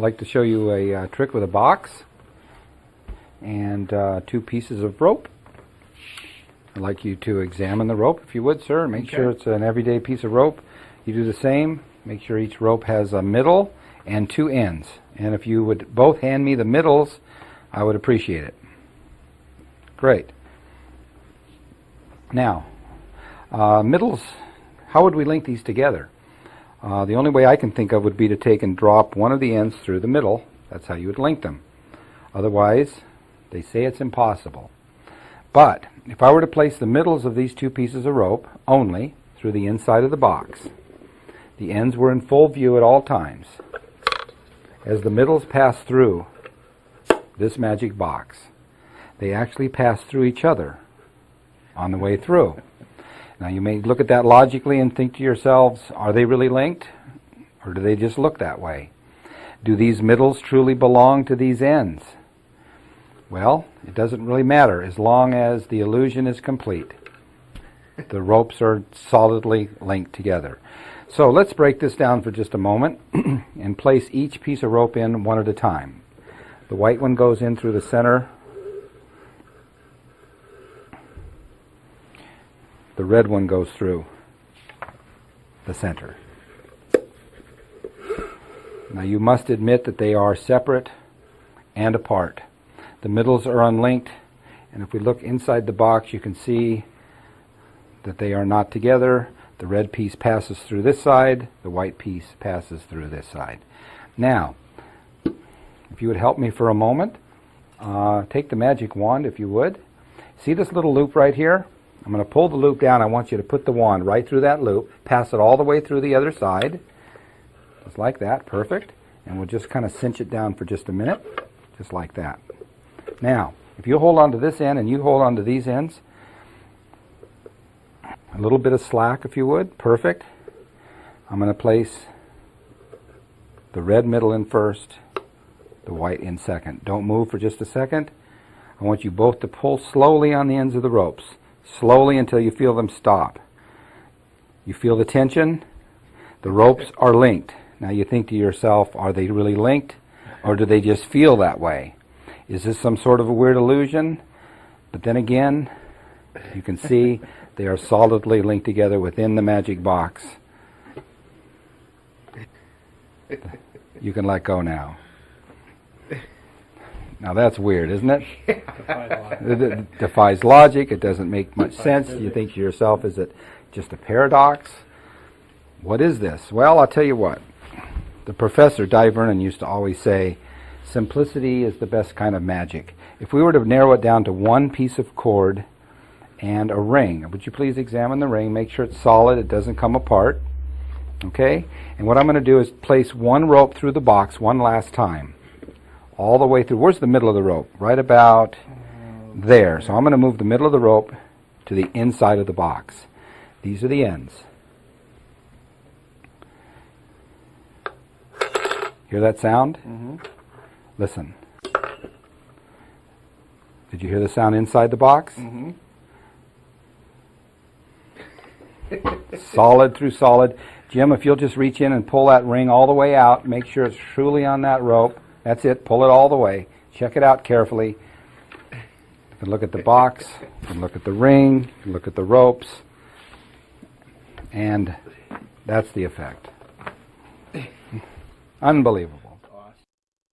like to show you a trick with a box and 2 pieces of rope. I'd like you to examine the rope, if you would, sir. Make sure it's an everyday piece of rope. You do the same. Make sure each rope has a middle and 2 ends. And if you would both hand me the middles, I would appreciate it. Great. Now, middles, how would we link these together? The only way I can think of would be to take and drop one of the ends through the middle. That's how you would link them. Otherwise, they say it's impossible. But if I were to place the middles of these 2 pieces of rope only through the inside of the box, the ends were in full view at all times. As the middles pass through this magic box, they actually pass through each other on the way through. Now you may look at that logically and think to yourselves, are they really linked? Or do they just look that way? Do these middles truly belong to these ends? Well, it doesn't really matter as long as the illusion is complete. The ropes are solidly linked together. So let's break this down for just a moment and place each piece of rope in one at a time. The white one goes in through the center. The red one goes through the center. Now you must admit that they are separate and apart. The middles are unlinked, and if we look inside the box, you can see that they are not together. The red piece passes through this side, the white piece passes through this side. Now, if you would help me for a moment, take the magic wand if you would. See this little loop right here? I'm going to pull the loop down. I want you to put the wand right through that loop, pass it all the way through the other side, just like that, perfect. And we'll just kind of cinch it down for just a minute, just like that. Now, if you hold on to this end and you hold on to these ends, a little bit of slack if you would, perfect. I'm going to place the red middle in first, the white in second. Don't move for just a second. I want you both to pull slowly on the ends of the ropes, slowly until you feel them stop. You feel the tension? The ropes are linked. Now you think to yourself, are they really linked, or do they just feel that way? Is this some sort of a weird illusion? But then again, you can see they are solidly linked together within the magic box. You can let go now. Now that's weird, isn't it? It defies logic. It doesn't make much sense. You think to yourself, is it just a paradox? What is this? Well, I'll tell you what. The professor, Dai Vernon, used to always say, simplicity is the best kind of magic. If we were to narrow it down to one piece of cord and a ring, would you please examine the ring, make sure it's solid, it doesn't come apart. Okay? And what I'm going to do is place one rope through the box one last time, all the way through. Where's the middle of the rope? Right about there. So I'm going to move the middle of the rope to the inside of the box. These are the ends. Hear that sound? Mm-hmm. Listen. Did you hear the sound inside the box? Mm-hmm. Solid through solid. Jim, if you'll just reach in and pull that ring all the way out, make sure it's truly on that rope. That's it. Pull it all the way. Check it out carefully. You can look at the box. You can look at the ring. You can look at the ropes. And that's the effect. Unbelievable.